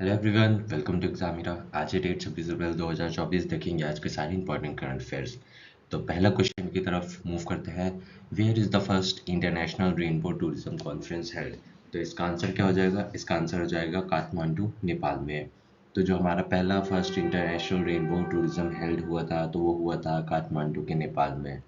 Hello everyone, welcome to Examira. आज है date 26 अप्रैल 2024। देखेंगे आज के सारे इंपॉर्टेंट करंट अफेयर्स। तो पहला क्वेश्चन की तरफ मूव करते हैं। Where is the first international rainbow tourism conference held? तो इसका आंसर क्या हो जाएगा? इसका आंसर हो जाएगा काठमांडू, नेपाल में। तो जो हमारा पहला first international rainbow tourism held हुआ था तो वो हुआ था काठमांडू के नेपाल में।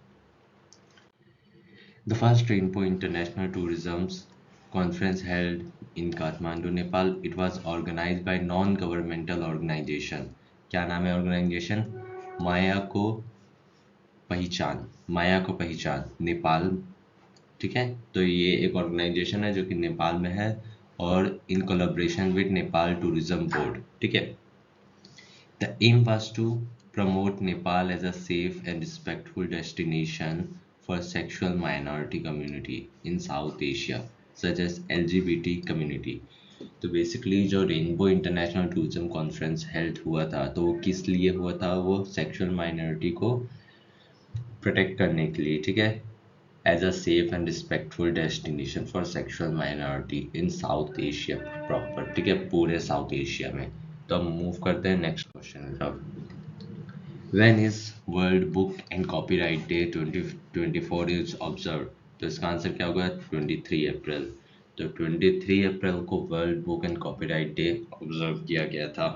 The first Rainbow International Tourism's conference held in Kathmandu, Nepal. It was organized by non-governmental organization. क्या नाम है ऑर्गेनाइजेशन? माया को माया को पहचान नेपाल। ठीक है, तो ये एक ऑर्गेनाइजेशन है जो कि नेपाल में है और in collaboration with Nepal tourism board. ठीक है। The aim was to promote Nepal as a safe and respectful destination for sexual minority community in South Asia, such as LGBT community. तो बेसिकली जो rainbow international tourism conference held हुआ था तो वो किस लिए हुआ था? वो सेक्सुअल माइनॉरिटी को प्रोटेक्ट करने के लिए। ठीक है, as a safe and respectful destination for sexual minority in South Asia proper. ठीक है, पूरे साउथ एशिया में। तो हम मूव करते हैं नेक्स्ट क्वेश्चन की तरफ। When is World Book and Copyright Day 2024 is observed? तो इसका आंसर क्या होगा? 23 अप्रैल। तो 23 अप्रैल को world book and copyright day observe किया गया था।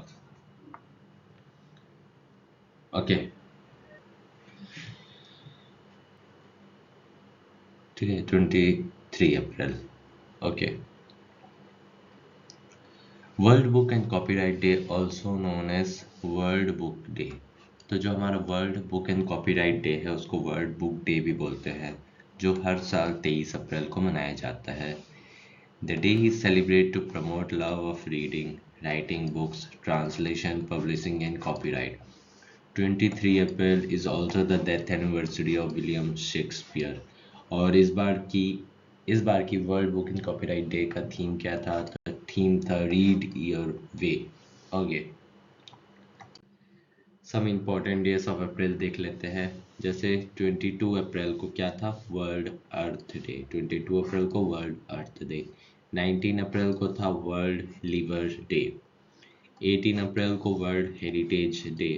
ओके, ठीक है, 23 April. Okay, world book and copyright day also known as world book day. तो जो हमारा world book and copyright day है उसको वर्ल्ड बुक डे भी बोलते हैं, जो हर साल 23 अप्रैल को मनाया जाता है। The day is celebrated to promote love of reading, writing books, translation, publishing, and copyright. 23 April is also the death anniversary of William Shakespeare. और इस बार की world book and copyright day का थीम क्या था? तो थीम था read your way. Okay, some important days of April देख लेते हैं। जैसे 22 अप्रैल को क्या था? वर्ल्ड अर्थ डे। 22 अप्रैल को वर्ल्ड अर्थ डे। 19 अप्रैल को था वर्ल्ड लिवर डे। 18 अप्रैल को वर्ल्ड हेरिटेज डे।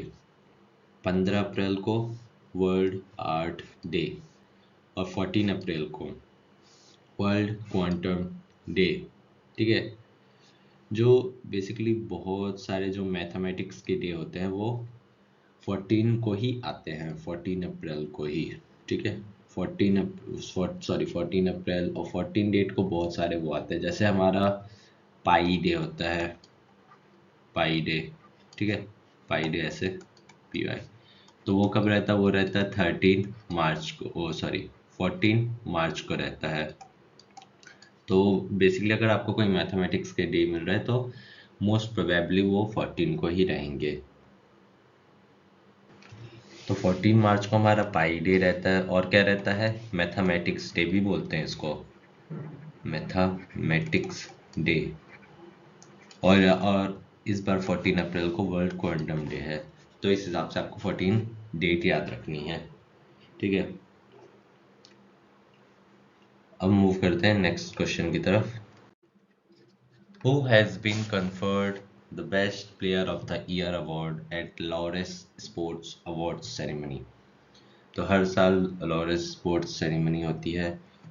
15 अप्रैल को वर्ल्ड आर्ट डे। और 14 अप्रैल को वर्ल्ड क्वांटम डे। ठीक है, जो बेसिकली बहुत सारे जो मैथमेटिक्स के डे होते हैं वो 14 को ही आते हैं, 14 अप्रैल को ही। ठीक है, 14 अप्रैल और 14 डेट को बहुत सारे वो आते हैं। जैसे हमारा पाई डे होता है, पाई डे। ठीक है, पाई डे ऐसे PY। तो वो कब रहता है? वो रहता है 13 मार्च को, ओ सॉरी 14 मार्च को रहता है। तो बेसिकली अगर आपको कोई मैथमेटिक्स के डे मिल रहा है तो मोस्ट प्रोबेबली वो 14 को ही रहेंगे। तो 14 मार्च को हमारा पाई डे रहता है और क्या रहता है? मैथमेटिक्स डे भी बोलते हैं इसको, मैथमेटिक्स डे। और इस बार 14 अप्रैल को वर्ल्ड क्वांटम डे है। तो इस हिसाब से आपको 14 डेट याद रखनी है। ठीक है, अब मूव करते हैं नेक्स्ट क्वेश्चन की तरफ। Who has been conferred the Best Player of the Year award at Laureus Sports Awards ceremony? तो हर साल लॉरेंस स्पोर्ट्स सेरेमनी होती है।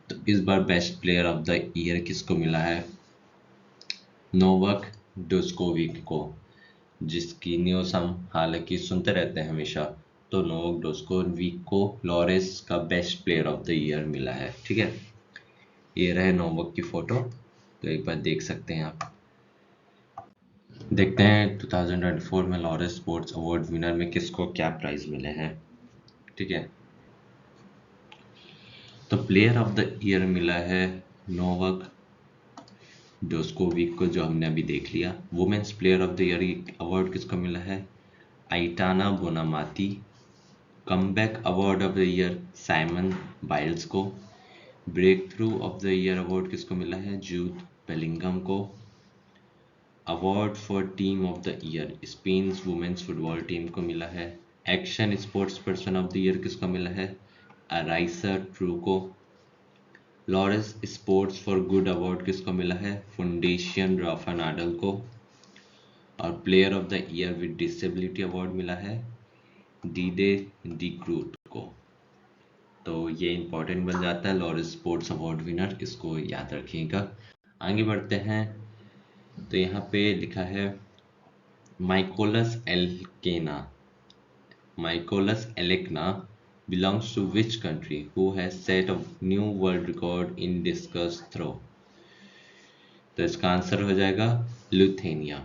तो इस बार best player of the year किसको मिला है? नोवाक जोकोविच को, जिसकी न्यूज़ हम हालांकि सुनते रहते हैं हमेशा। तो नोवाक जोकोविच को लॉरेंस का best player of the year मिला है। ठीक है, ये रहे नोवाक की फोटो, तो एक बार देख सकते हैं आप। देखते हैं 2024 में लॉरेंस स्पोर्ट्स अवार्ड विनर में किसको क्या प्राइज मिले हैं। ठीक है, तो प्लेयर ऑफ द ईयर मिला है नोवाक जोकोविच को, जो हमने अभी देख लिया। Women's player of the year award किसको मिला है? Aitana Bonmati. Comeback award of the year Simone Biles को। Breakthrough of the year award किसको मिला है? जूड बेलिंगम को। Award for team of the year Spain women's football team को मिला है। Action sports person of the year किसको मिला है? अराइसा ट्रू को। Laureus sports for good award किसको मिला है? फाउंडेशन राफा नाडल को। और player of the year with disability award मिला है डीडे डी क्रूट को। तो ये इंपॉर्टेंट बन जाता है, लॉरेंस स्पोर्ट्स अवार्ड विनर, इसको याद रखिएगा। आगे बढ़ते हैं, तो यहाँ पे लिखा है माइकोलस एल्केना। Mykolas Alekna belongs to which country who has set a new world record in discus throw? तो इसका आंसर हो जाएगा लुथेनिया।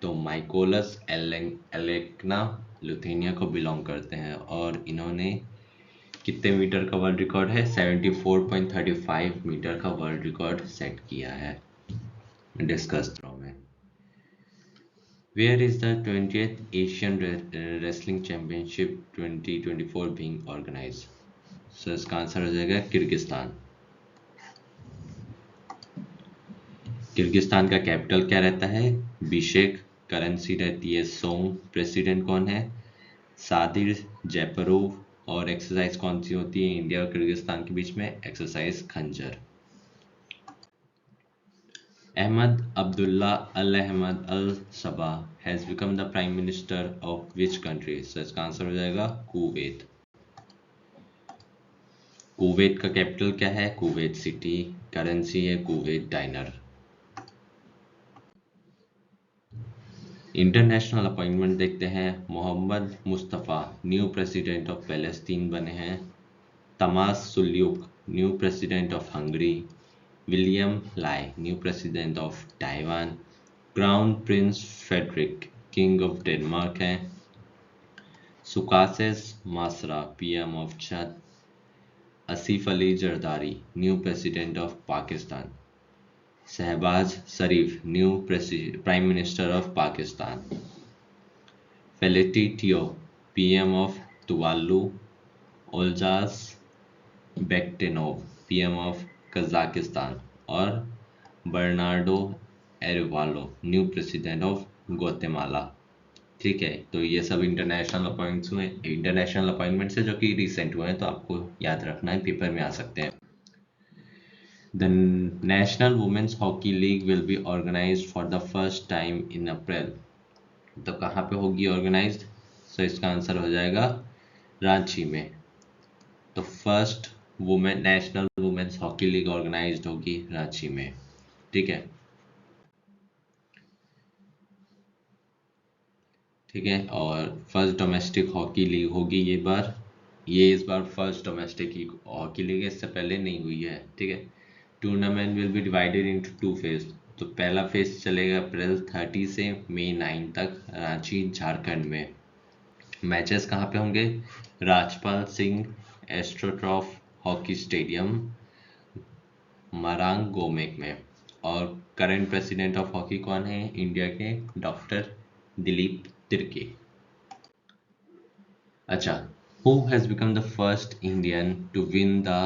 तो माइकोलस एलेक्ना लुथेनिया को बिलोंग करते हैं और इन्होंने कितने मीटर का वर्ल्ड रिकॉर्ड है, 74.35 मीटर का वर्ल्ड रिकॉर्ड सेट किया है डिस्कस थ्रो में। Where is the 20th Asian Wrestling Championship 2024 being organized? So इसका आंसर हो जाएगा किर्गिस्तान। किर्गिस्तान का कैपिटल क्या रहता है, बिशेक। करेंसी रहती है सोम। प्रेसिडेंट कौन है, सादिर जैपरोव। और एक्सरसाइज कौन सी होती है इंडिया और किर्गिस्तान के बीच में, एक्सरसाइज खंजर। Ahmad Abdullah Al-Ahmad Al-Sabah has become the Prime Minister of which country? So इसका आंसर हो जाएगा कुवैत। कुवैत का कैपिटल क्या है, कुवैत सिटी। करेंसी है कुवैत डायनर। इंटरनेशनल अपॉइंटमेंट देखते हैं। Mohammad Mustafa new president of Palestine बने हैं। Tamas Sulyok new president of Hungary. William Lai new president of Taiwan. Crown prince Frederik king of Denmark हैं। Succes Masra PM of Chad. Asif Ali Zardari new president of Pakistan. Shehbaz Sharif new prime minister of Pakistan. फेलिटी टियो PM of Tuvalu. Olzhas Bektenov PM of Kazakhstan. और Bernardo Arevalo new president of Guatemala. ठीक है, तो ये सब international appointments है जो कि रिसेंट हुए हैं, तो आपको याद रखना है, पेपर में आ सकते हैं। The national women's hockey league will be organised for the first time in April. तो कहाँ पे होगी ऑर्गेनाइज्ड, सो इसका आंसर हो जाएगा रांची में। तो first national women's hockey league organised होगी रांची में। ठीक है, ठीक है। और फर्स्ट डोमेस्टिक हॉकी लीग होगी ये इस बार फर्स्ट डोमेस्टिक हॉकी लीग है, इससे पहले नहीं हुई है। ठीक है, tournament will be divided into 2 phase. तो पहला फेज चलेगा अप्रैल 30 से मई 9 तक रांची झारखंड में। मैचेस कहाँ पे होंगे, राजपाल सिंह एस्ट्रोट्रॉफ हॉकी स्टेडियम मरांग गोमेक में। और करंट प्रेसिडेंट ऑफ हॉकी कौन है इंडिया के, डॉक्टर दिलीप तिर्की। अच्छा, who has become the first Indian to win the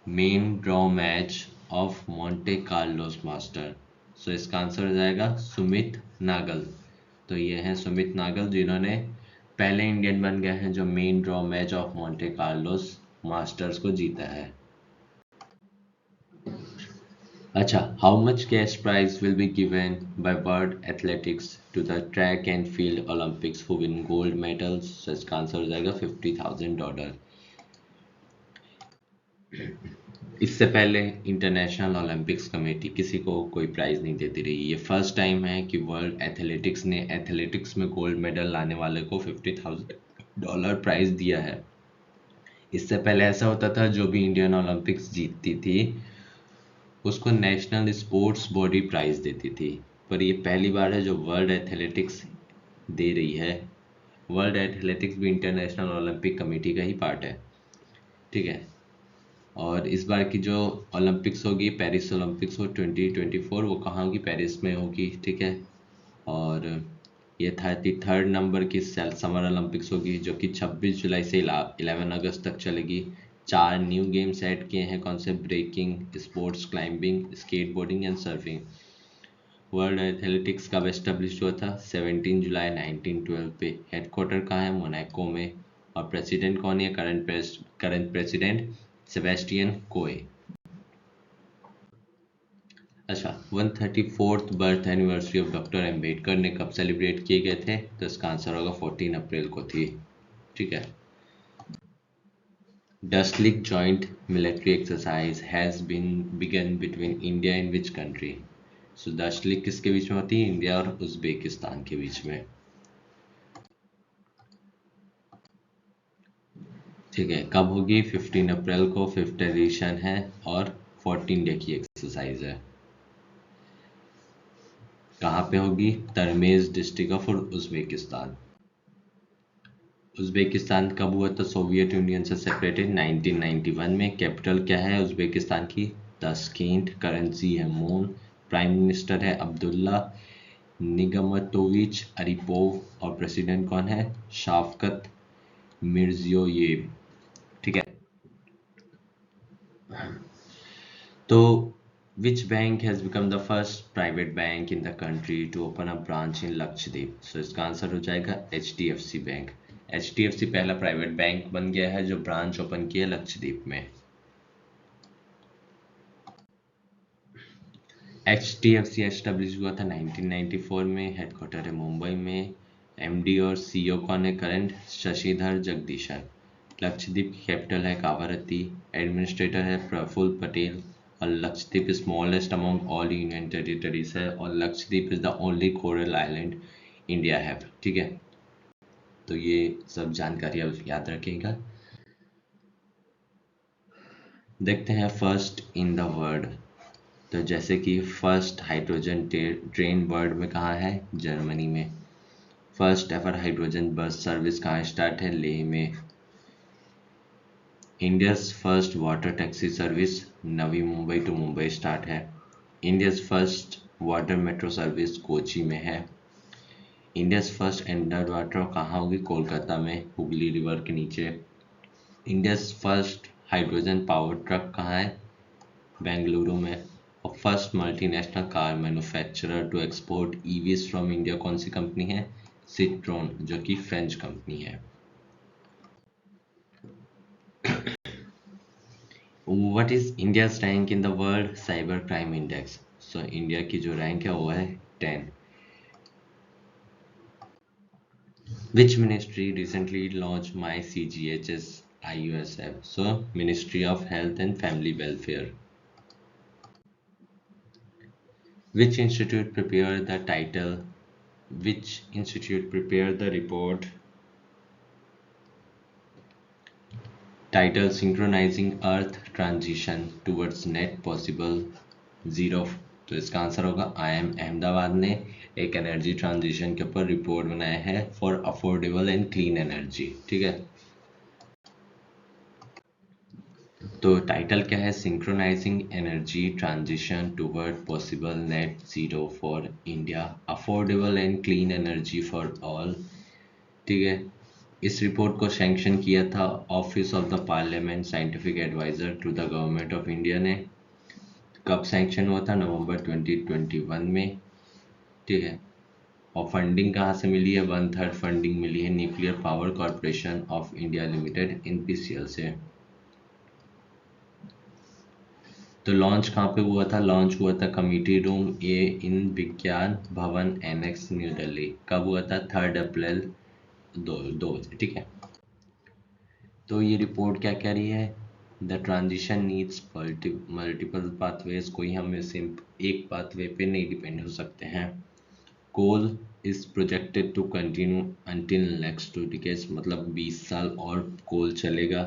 main draw match of Monte Carlo Master? So इसका आंसर हो जाएगा सुमित नागल। तो ये हैं सुमित नागल, जिन्होंने पहले इंडियन बन गए हैं जो main draw match of Monte Carlos masters को जीता है। अच्छा, how much cash prize will be given by World Athletics to the track and field Olympics who win gold medals? So इसका आंसर हो जाएगा $50,000। इससे पहले इंटरनेशनल ओलंपिक्स कमेटी किसी को कोई प्राइज नहीं देती रही। ये फर्स्ट टाइम है कि वर्ल्ड एथलेटिक्स ने एथलेटिक्स में गोल्ड मेडल लाने वाले को $50,000 प्राइज दिया है। इससे पहले ऐसा होता था, जो भी इंडियन ओलंपिक्स जीतती थी उसको नेशनल स्पोर्ट्स बॉडी प्राइज देती थी, पर ये पहली बार है जो वर्ल्ड एथलेटिक्स दे रही है। वर्ल्ड एथलेटिक्स भी इंटरनेशनल ओलंपिक कमेटी का ही पार्ट है। ठीक है, और इस बार की जो ओलंपिक्स होगी, पेरिस ओलंपिक्स हो 2024, वो कहाँ होगी, पेरिस में होगी। ठीक है, और ये 33rd नंबर की समर ओलंपिक्स होगी जो कि 26 जुलाई से 11 अगस्त तक चलेगी। 4 न्यू गेम्स ऐड किए हैं, कौन से, breaking, sports climbing, skateboarding and surfing. World athletics कब एस्टेब्लिश हुआ था, 17 जुलाई 1912 पे। हेडक्वार्टर कहाँ है, मोनाको में। और प्रेसिडेंट कौन है, करंट प्रेसिडेंट सेबेस्टियन कोए। अच्छा, 134th birth anniversary of doctor Ambedkar ने कब सेलिब्रेट किए गए थे? तो इसका आंसर होगा 14 अप्रैल को थी। ठीक है। Dustlick joint military exercise has been begun between India and which country? So Dustlick किसके बीच में होती है? इंडिया और उज्बेकिस्तान के बीच में। ठीक है, कब होगी? 15 अप्रैल को 5th एडिशन है और 14 डे की एक्सरसाइज है। कहाँ पे होगी? तरमेज डिस्ट्रिक्ट ऑफ उज्बेकिस्तान। उज्बेकिस्तान कब हुआ था सोवियत यूनियन से सेपरेटेड? 1991 में। कैपिटल क्या है उज्बेकिस्तान की? ताशकेंट। करेंसी है मून। प्राइम मिनिस्टर है अब्दुल्ला निगमतोविच अरिपोव और प्रेसिडेंट कौन है? शाफकत मिर्जियोयेव। ठीक है। तो which bank has become the first private bank in the country to open a branch in Lakshadweep? So इसका आंसर हो जाएगा HDFC बैंक। HDFC पहला प्राइवेट बैंक बन गया है जो ब्रांच ओपन किया लक्षद्वीप में। HDFC एस्टेब्लिश हुआ था 1994 में। हेडक्वार्टर है मुंबई में। MD और CEO कौन है करंट? शशिधर जगदीशन। लक्षद्वीप की कैपिटल है कावारत्ती। एडमिनिस्ट्रेटर है प्रफुल्ल पटेल। और Lakshadweep smallest among all union territories है और Lakshadweep is the only coral island India have. ठीक है, तो ये सब जानकारी आप याद रखिएगा। देखते हैं फर्स्ट इन द वर्ल्ड। तो जैसे कि फर्स्ट हाइड्रोजन ट्रेन वर्ल्ड में कहाँ है? जर्मनी में। First ever hydrogen bus service कहाँ स्टार्ट है? लेह में। India's first water taxi service Navi Mumbai to Mumbai start है। India's first water metro service Kochi में है। इंडियाज फर्स्ट अंडर वाटर कहाँ होगी? कोलकाता में, हुगली रिवर के नीचे। India's first hydrogen power truck कहाँ है? बेंगलुरु में। और first multinational car manufacturer to export EVs from India कौन सी कंपनी है? सिट्रोन, जो कि फ्रेंच कंपनी है। What is India's rank in the world cyber crime index? So India की जो रैंक है वो है 10। Which ministry recently launched My CGHS IUSF? So, Ministry of Health and Family Welfare. Which institute prepared the title? Which institute prepared the report titled Synchronizing Earth Transition Towards Net Possible Zero? तो इसका answer होगा IIM Ahmedabad ने एक energy transition के ऊपर report बनाया है for affordable and clean energy. ठीक है, तो टाइटल क्या है? Synchronising energy transition toward possible net zero for India, affordable and clean energy for all. ठीक है, इस रिपोर्ट को सैंक्शन किया था office of the parliament scientific adviser to the government of India ने। कब सैंक्शन हुआ था? नवंबर 2021 में। ठीक है, और फंडिंग कहाँ से मिली है? 1/3 फंडिंग मिली है nuclear power corporation of India limited NPCL से। तो लॉन्च कहाँ पे हुआ था? लॉन्च हुआ था कमिटी रूम ए इन विज्ञान भवन एनेक्स न्यू दिल्ली। कब हुआ था? 3 अप्रैल 2 बजे। ठीक है, तो ये रिपोर्ट क्या कह रही है? The transition needs multiple pathways. कोई हम सिर्फ एक पाथवे पे नहीं डिपेंड हो सकते हैं। Coal is projected to continue until next 2 decades, मतलब 20 साल और कोल चलेगा।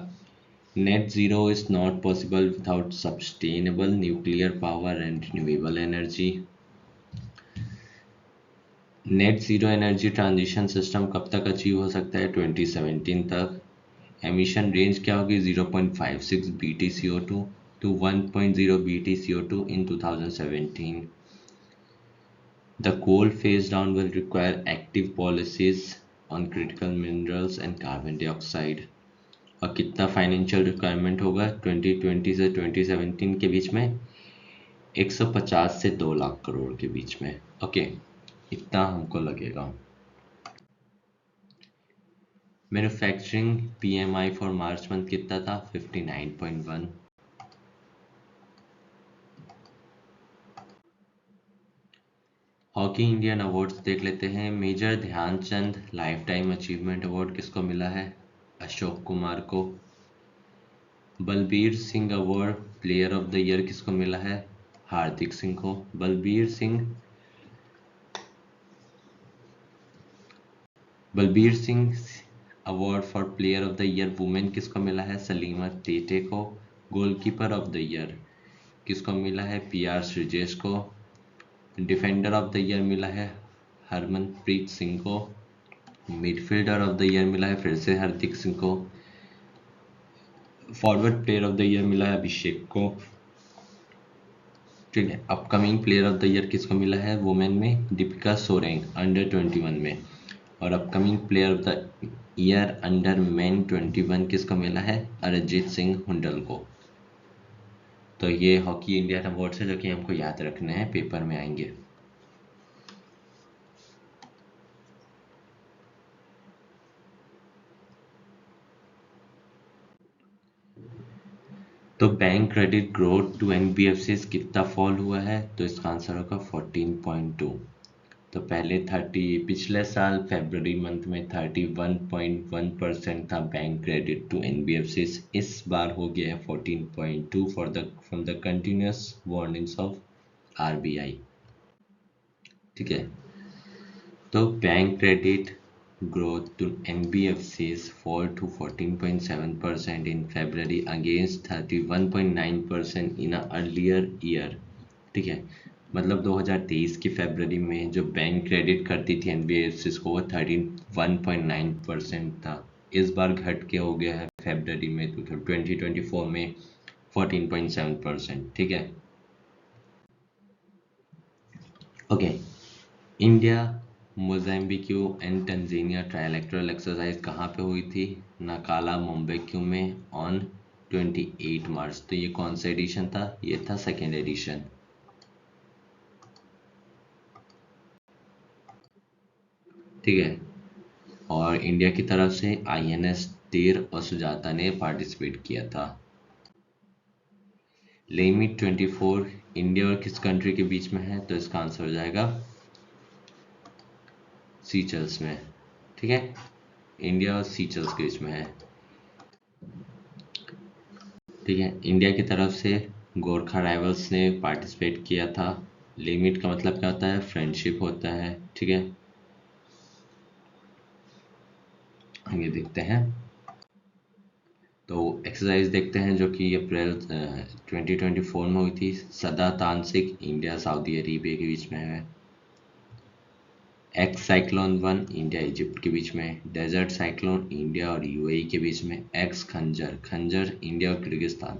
Net zero is not possible without sustainable nuclear power and renewable energy. Net zero energy transition system कब तक अचीव हो सकता है? 2017 तक। एमिशन रेंज क्या होगी? 0.56 BTCO2 to 1.0 BTCO2 in 2017. The coal phase down will require active policies on critical minerals and carbon dioxide. और कितना फाइनेंशियल रिक्वायरमेंट होगा 2020 से 2017 के बीच में? 150 से 2 लाख करोड़ के बीच में। ओके, इतना हमको लगेगा। Manufacturing PMI for March month कितना था? 59.1। हॉकी इंडियन अवार्ड्स देख लेते हैं। Major Dhyan Chand lifetime achievement award किसको मिला है? अशोक कुमार को। Balbir Singh award player of the year किसको मिला है? हार्दिक सिंह को। Balbir Singh award for player of the year women किसको मिला है? सलीमा टेटे को। गोलकीपर ऑफ द ईयर किसको मिला है? PR श्रीजेश को। डिफेंडर ऑफ द ईयर मिला है हरमनप्रीत सिंह को। मिडफील्डर ऑफ द ईयर मिला है फिर से हार्दिक सिंह को। Forward player of the year मिला है अभिषेक को। ठीक है, upcoming player of the year किसको मिला है? वुमेन में दीपिका सोरेन अंडर 21 में। और upcoming player of the year under main 21 किसको मिला है? अरिजीत सिंह हुंडल को। तो ये हॉकी इंडियन अवार्ड्स है जो कि हमको याद रखने हैं, पेपर में आएंगे। तो bank credit growth to NBFCs कितना फॉल हुआ है? तो इसका आंसर होगा 14.2। तो पहले पिछले साल फरवरी मंथ में 31.1% था बैंक क्रेडिट टू NBFCs। इस बार हो गया है 14.2 from the continuous warnings of RBI। ठीक है, तो bank credit growth to NBFCs fall to 14.7% in February against 31.9% in an earlier year। ठीक है, मतलब 2023 की फरवरी में जो बैंक क्रेडिट करती थी NBFCs को वो 31.9% था। इस बार घट के हो गया है फरवरी में 2024 में 14.7%। ठीक है, okay. India Mozambique and Tanzania trilateral exercise कहाँ पे हुई थी? नकाला मोम्बेक्यू में ऑन 28 मार्च। तो ये कौन सा एडिशन था? ये था सेकेंड एडिशन। ठीक है, और इंडिया की तरफ से INS तीर और सुजाता ने पार्टिसिपेट किया था। लिमिट 24 इंडिया और किस कंट्री के बीच में है? तो इसका आंसर हो जाएगा सीचल्स में। ठीक है, इंडिया और सीचल्स के बीच में है। ठीक है, इंडिया की तरफ से गोरखा राइवल्स ने पार्टिसिपेट किया था। लिमिट का मतलब क्या होता है? फ्रेंडशिप होता है। ठीक है, आगे देखते हैं। तो एक्सरसाइज देखते हैं जो कि अप्रैल 2024 में हुई थी। सदा तानसिक इंडिया सऊदी अरेबिया के बीच में है। एक्स साइक्लोन 1 इंडिया इजिप्ट के बीच में। डेजर्ट साइक्लोन इंडिया और UAE के बीच में। एक्स खंजर इंडिया और किर्गिस्तान।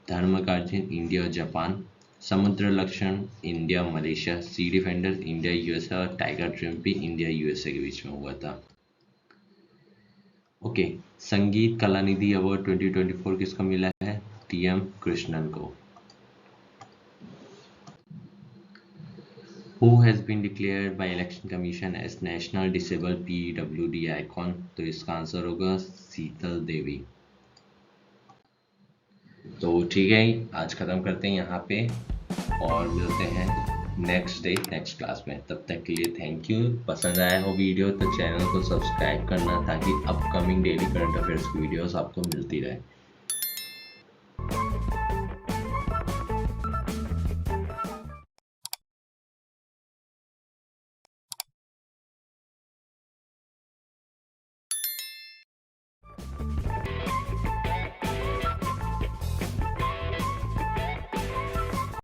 धर्मकार्जिन इंडिया और जापान। समुद्र लक्षण इंडिया मलेशिया। सी डिफेंडर इंडिया USA और टाइगर ट्रिम्प भी इंडिया USA के बीच में हुआ था। ओके, संगीत कलानिधि अवार्ड 2024 किसको मिला है? TM कृष्णन को। Who has been declared by Election Commission as National Disabled PWD Icon? तो इसका आंसर होगा शीतल देवी। तो ठीक है, आज खत्म करते हैं यहाँ पे और मिलते हैं नेक्स्ट क्लास में। तब तक के लिए थैंक यू। पसंद आया हो वीडियो तो चैनल को सब्सक्राइब करना ताकि अपकमिंग डेली करंट अफेयर्स की वीडियोस आपको मिलती रहे।